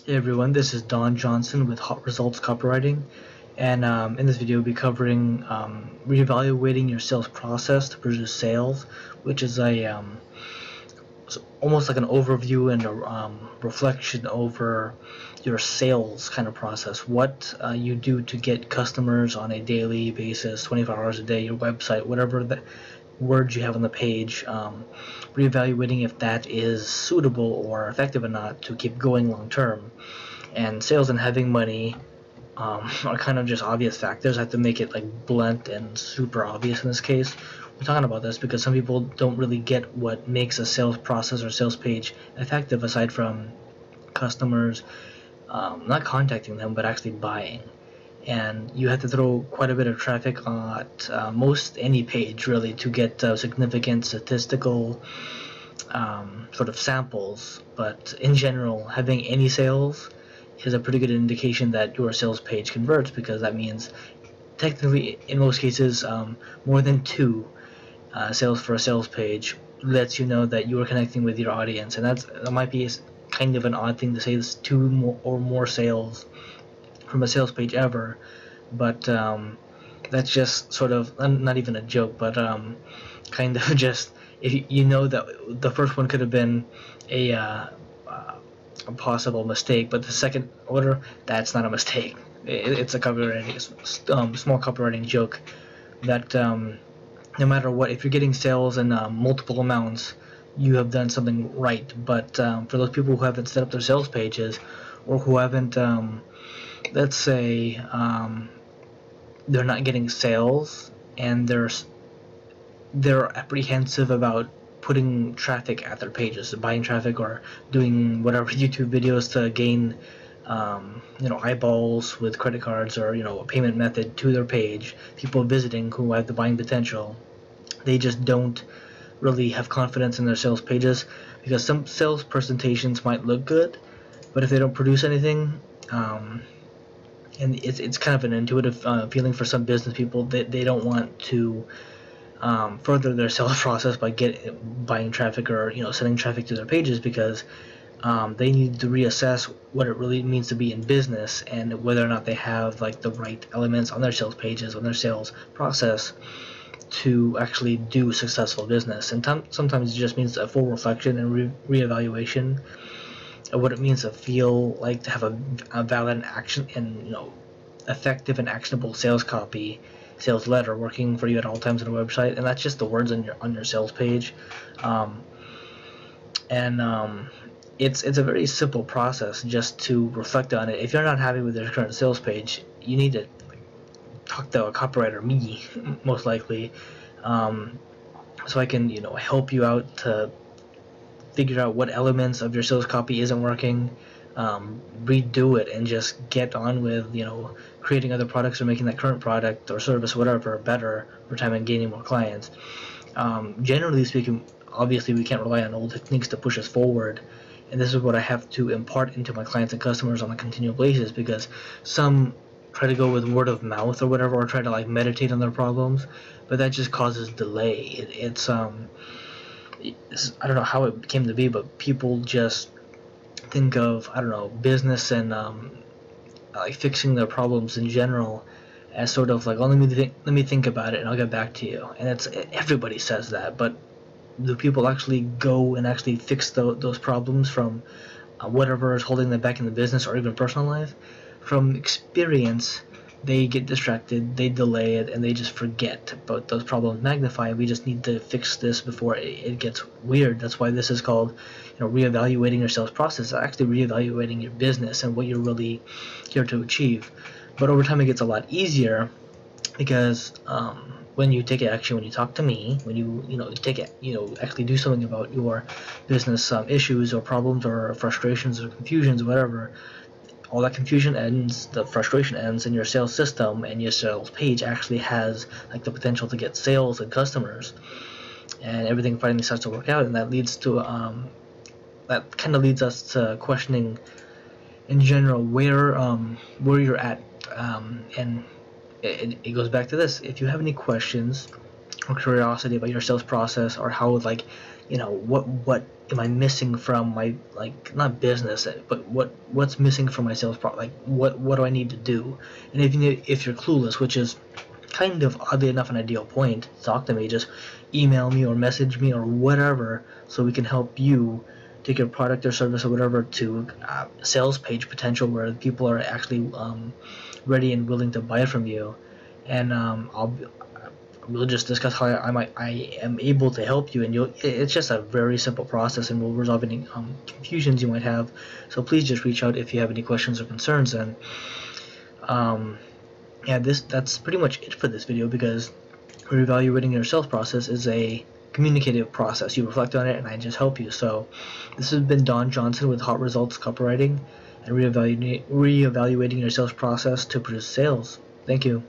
Hey everyone, this is Don Johnson with Hot Results Copywriting, and in this video we'll be covering reevaluating your sales process to produce sales, which is almost like an overview and a reflection over your sales kind of process. What you do to get customers on a daily basis, 24 hours a day, your website, whatever the words you have on the page, reevaluating if that is suitable or effective or not to keep going long term. And sales and having money are kind of just obvious factors. I have to make it like blunt and super obvious in this case. We're talking about this because some people don't really get what makes a sales process or sales page effective aside from customers not contacting them but actually buying. And you have to throw quite a bit of traffic at most any page really to get significant statistical sort of samples. But in general, having any sales is a pretty good indication that your sales page converts, because that means technically in most cases more than two sales for a sales page lets you know that you are connecting with your audience. And that might be kind of an odd thing to say, this two or more sales from a sales page ever, but that's just sort of not even a joke, but kind of just, if you know that the first one could have been a possible mistake, but the second order, that's not a mistake. It's a copywriting, small copywriting joke that no matter what, if you're getting sales in multiple amounts, you have done something right. But for those people who haven't set up their sales pages, or who haven't, let's say, they're not getting sales and they're apprehensive about putting traffic at their pages, buying traffic or doing whatever YouTube videos to gain eyeballs with credit cards, or a payment method to their page, people visiting who have the buying potential. They just don't really have confidence in their sales pages, because some sales presentations might look good, but if they don't produce anything, and it's kind of an intuitive feeling for some business people that they don't want to further their sales process by buying traffic or sending traffic to their pages, because they need to reassess what it really means to be in business, and whether or not they have like the right elements on their sales pages, on their sales process, to actually do successful business. And sometimes it just means a full reflection and reevaluation of what it means to feel like to have a valid action and effective and actionable sales copy, sales letter working for you at all times on a website. And that's just the words on your sales page. It's a very simple process just to reflect on it. If you're not happy with your current sales page, you need to talk to a copywriter, me most likely, so I can help you out to figure out what elements of your sales copy isn't working, redo it, and just get on with creating other products or making that current product or service, whatever, better over time and gaining more clients. Generally speaking, obviously we can't rely on old techniques to push us forward, and this is what I have to impart into my clients and customers on a continual basis, because some try to go with word of mouth or whatever, or try to like meditate on their problems, but that just causes delay. It's I don't know how it came to be, but people just think of, I don't know, business and like fixing their problems in general as sort of like, oh, let me think about it and I'll get back to you. And everybody says that, but do people actually go and actually fix those problems from whatever is holding them back in the business or even personal life? From experience, they get distracted, they delay it, and they just forget about those problems. Magnify. We just need to fix this before it gets weird. That's why this is called, reevaluating your sales process. Actually, reevaluating your business and what you're really here to achieve. But over time, it gets a lot easier, because when you take action, when you talk to me, when you actually do something about your business issues or problems or frustrations or confusions, whatever, all that confusion ends, the frustration ends, and your sales system and your sales page actually has like the potential to get sales and customers, and everything finally starts to work out. And that leads to that kind of leads us to questioning in general where you're at, and it goes back to this. If you have any questions or curiosity about your sales process, or how like what am I missing from my, like, not business, but what's missing from my sales like what do I need to do? And if you're clueless, which is kind of, oddly enough, an ideal point, talk to me. Just email me or message me or whatever, so we can help you take your product or service or whatever to sales page potential where people are actually ready and willing to buy it from you. And we'll just discuss how I am able to help you, and it's just a very simple process, and we'll resolve any confusions you might have. So please just reach out if you have any questions or concerns. And yeah, that's pretty much it for this video, because reevaluating your sales process is a communicative process. You reflect on it, and I just help you. So this has been Don Johnson with Hot Results Copywriting and reevaluating your sales process to produce sales. Thank you.